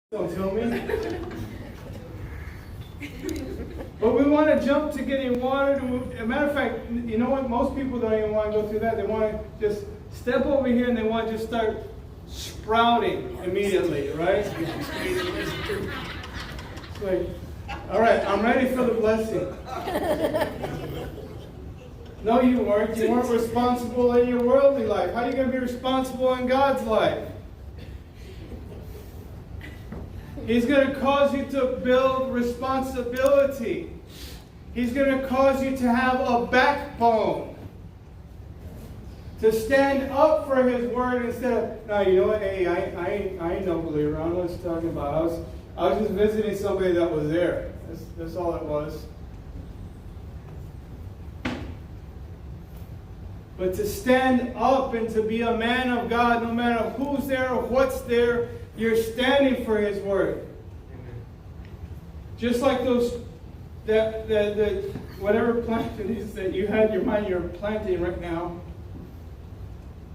Don't tell me. But we want to jump to getting water. As a matter of fact, you know what? Most people don't even want to go through that. They want to just step over here and they want to just start sprouting immediately, right? It's like, all right, I'm ready for the blessing. No, you weren't. You weren't responsible in your worldly life. How are you going to be responsible in God's life? He's going to cause you to build responsibility. He's going to cause you to have a backbone. To stand up for His word instead of, no, you know what, hey, I ain't no believer. I don't know what you're talking about. I was just visiting somebody that was there. That's all it was. But to stand up and to be a man of God, no matter who's there or what's there, you're standing for His word. Amen. Just like those, whatever plant it is that you had in your mind you're planting right now.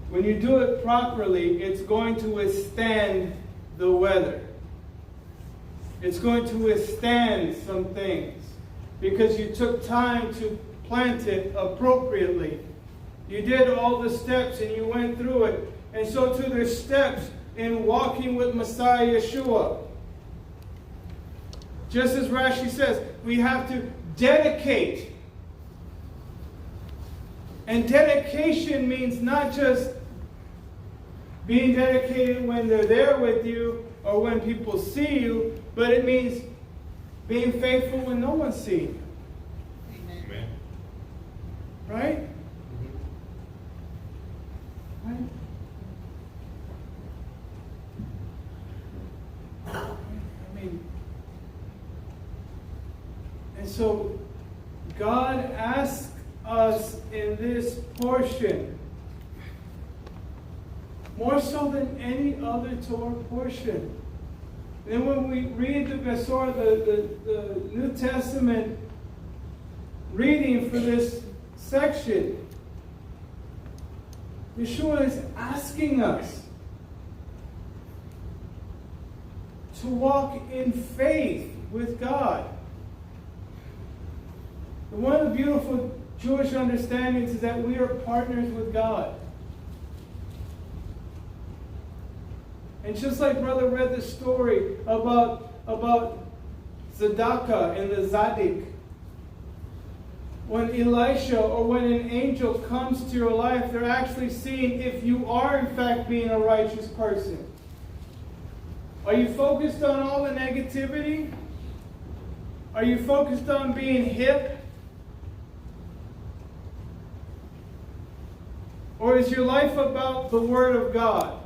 When you do it properly, it's going to withstand the weather. It's going to withstand some things. Because you took time to plant it appropriately. You did all the steps and you went through it. And so too there's steps in walking with Messiah Yeshua. Just as Rashi says, we have to dedicate. And dedication means not just being dedicated when they're there with you or when people see you, but it means being faithful when no one's seeing you. Amen. Right? Right? And so God asks us in this portion, more so than any other Torah portion. And when we read the Besor, the New Testament reading for this section, Yeshua is asking us to walk in faith with God. And one of the beautiful Jewish understandings is that we are partners with God. And just like Brother read the story about Tzedakah and the Zaddik, when Elisha or when an angel comes to your life, they're actually seeing if you are in fact being a righteous person. Are you focused on all the negativity? Are you focused on being hip? Or is your life about the Word of God?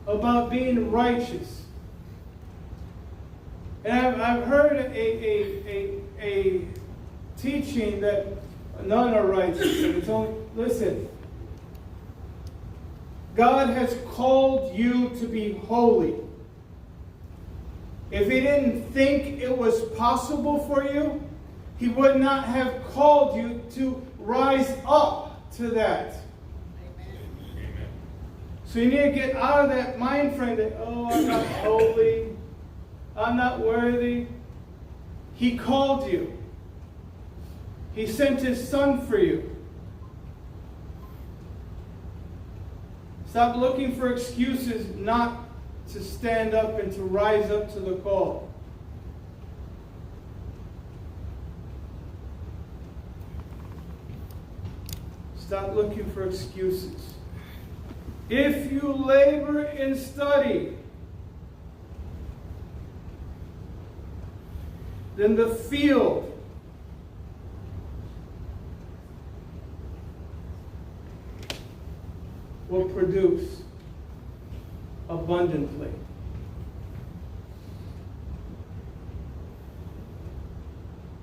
About being righteous? And I've heard a teaching that none are righteous. And it's only, listen, God has called you to be holy. If He didn't think it was possible for you, He would not have called you to rise up to that. Amen. So you need to get out of that mind frame that, oh, I'm not holy. I'm not worthy. He called you. He sent His Son for you. Stop looking for excuses not to stand up and to rise up to the call. Stop looking for excuses. If you labor in study, then the field will produce abundantly.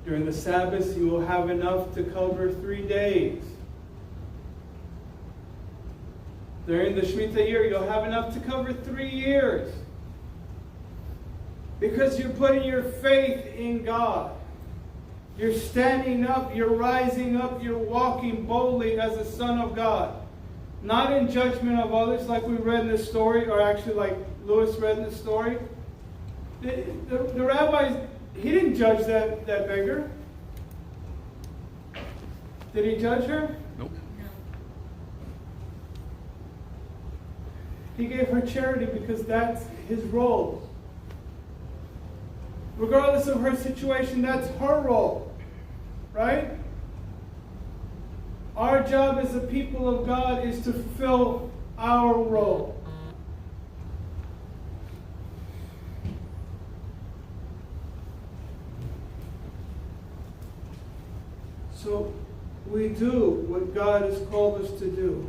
During the Sabbath, you will have enough to cover 3 days. During the Shemitah year, you'll have enough to cover 3 years. Because you're putting your faith in God. You're standing up, you're rising up, you're walking boldly as a son of God. not in judgment of others like we read in the story, or actually like Lewis read in the story. The rabbi, he didn't judge that beggar. Did he judge her? Nope. He gave her charity because that's his role. Regardless of her situation, that's her role. Right? Our job as the people of God is to fulfill our role. So we do what God has called us to do.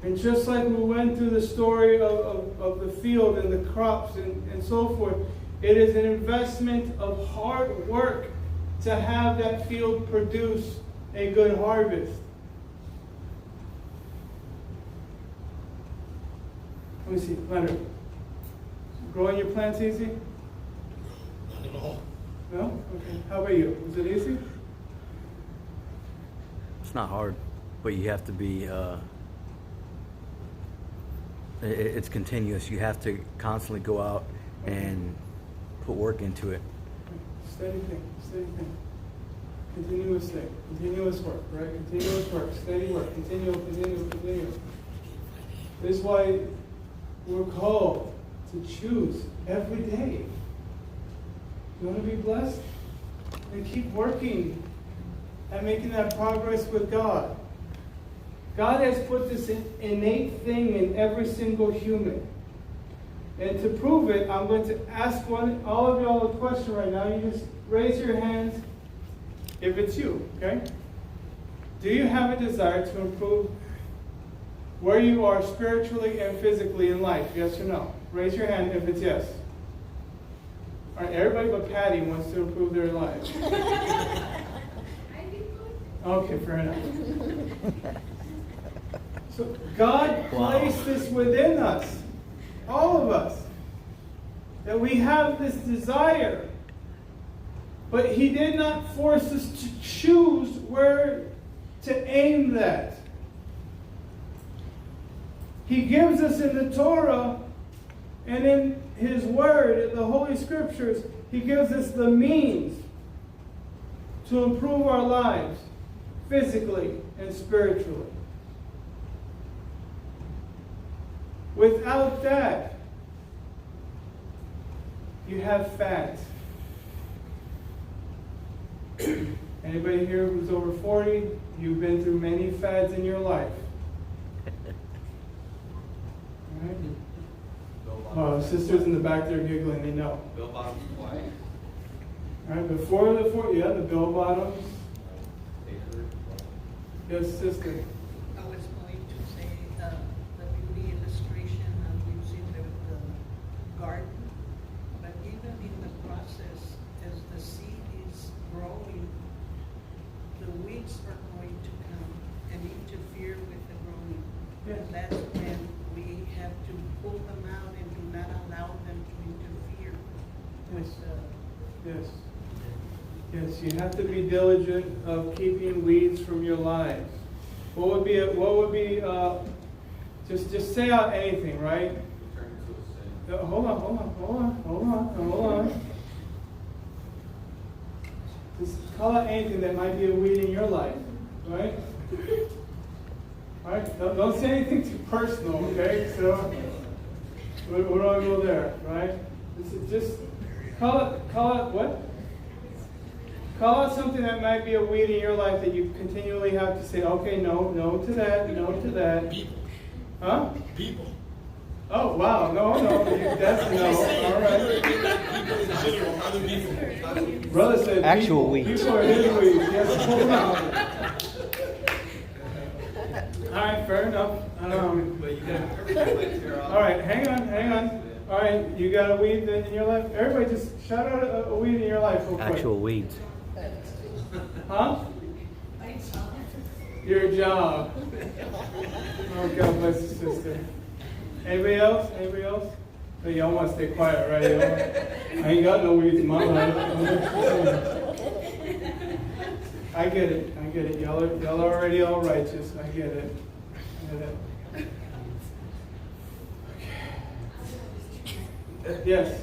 And just like we went through the story of the field and the crops and so forth, it is an investment of hard work to have that field produce a good harvest. Let me see, Leonard. Growing your plants easy? Not at all. No? Okay. How about you? Is it easy? It's not hard, but you have to be, it's continuous. You have to constantly go out and put work into it. Steady thing. Continuous thing. Continuous work, right? Continuous work. Steady work. Continue. This is why we're called to choose every day. You want to be blessed? And keep working at making that progress with God. God has put this innate thing in every single human. And to prove it, I'm going to ask all of y'all a question right now. You just raise your hands if it's you, okay? Do you have a desire to improve where you are spiritually and physically in life? Yes or no? Raise your hand if it's yes. All right, everybody but Patty wants to improve their lives. Okay, fair enough. So God placed this within us, all of us, that we have this desire. But He did not force us to choose where to aim that. He gives us in the Torah and in His Word, in the Holy Scriptures, He gives us the means to improve our lives physically and spiritually. Without that, you have fads. Anybody here who's over 40, you've been through many fads in your life. All right? Oh, sisters in the back there giggling, they know. Bill Bottom's wife. All right, before the Bill Bottoms. Yes, sister. I was going to say the beauty illustration of using the garden, but even in the process, as the seed is growing, the weeds are going to come and interfere with the growing. Yes. And that's when we have to pull them out and do not allow them to interfere with the... Yes. Yes, you have to be diligent of keeping weeds from your lives. What would be just say out anything, right? Hold on. Just call out anything that might be a weed in your life, right? All right? Don't say anything too personal, okay? So we don't go there, right? Just call it what? Call out something that might be a weed in your life that you continually have to say, okay, no to that. People. Huh? People. Oh, wow. No. That's no. All right. People in general, other people. Brother said Actual people. weeds. People are his weeds. Yes, pull them out. All right, fair enough. All right, hang on. All right, you got a weed in your life? Everybody just shout out a weed in your life real quick. Actual weeds. Huh? Your job. Oh, God bless you, sister. Anybody else? Oh, y'all want to stay quiet, right? I ain't got no weeds in my life. I get it. get it. Y'all are already all righteous. I get it. I get it. Okay. Yes.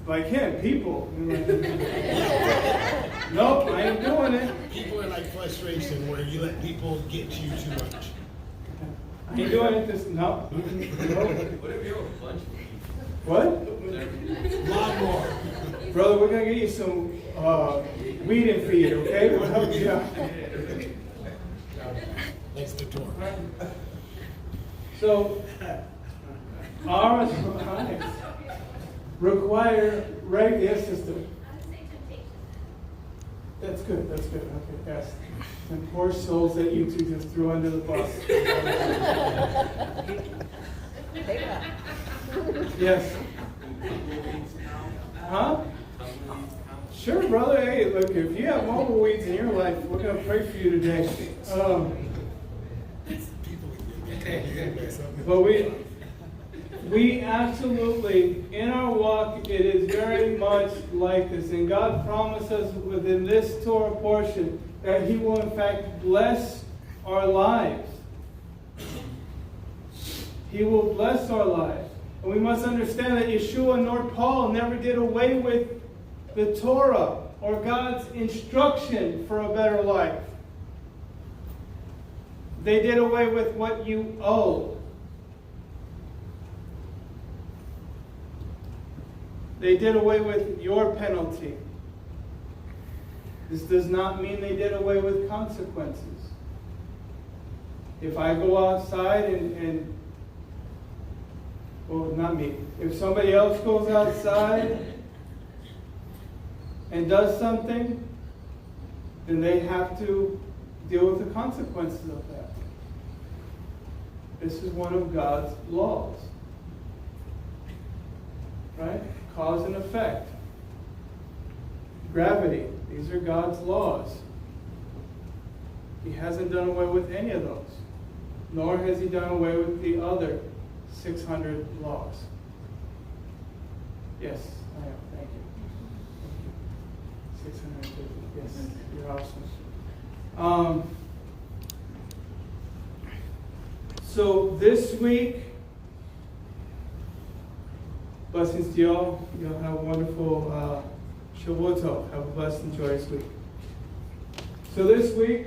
Like him, people. Nope, I ain't doing it. People are like frustration where you let people get you too much. I ain't doing it this, no. What if you have a bunch of weeds? What? Lawnmower. Brother, we're gonna get you some weed and feed, okay? We'll help you out. That's the door. So, our lives require, right? Yes, sister. That's good, that's good. Okay, yes. And poor souls that you two just threw under the bus. Yes. Huh? Sure, brother. Hey, look, if you have mobile weeds in your life, we're going to pray for you today. But we absolutely, in our walk, it is very much like this. And God promised us within this Torah portion that He will in fact bless our lives. He will bless our lives. And we must understand that Yeshua nor Paul never did away with the Torah or God's instruction for a better life. They did away with what you owe. They did away with your penalty. This does not mean they did away with consequences. If I go outside and well, not me. If somebody else goes outside and does something, then they have to deal with the consequences of that. This is one of God's laws. Right? Cause and effect. Gravity. These are God's laws. He hasn't done away with any of those. Nor has He done away with the other 600 laws. Yes, I am. Thank you. 650. Yes, you're awesome. So this week, blessings to y'all. Y'all have a wonderful Shavuot. Have a blessed and joyous week. So this week,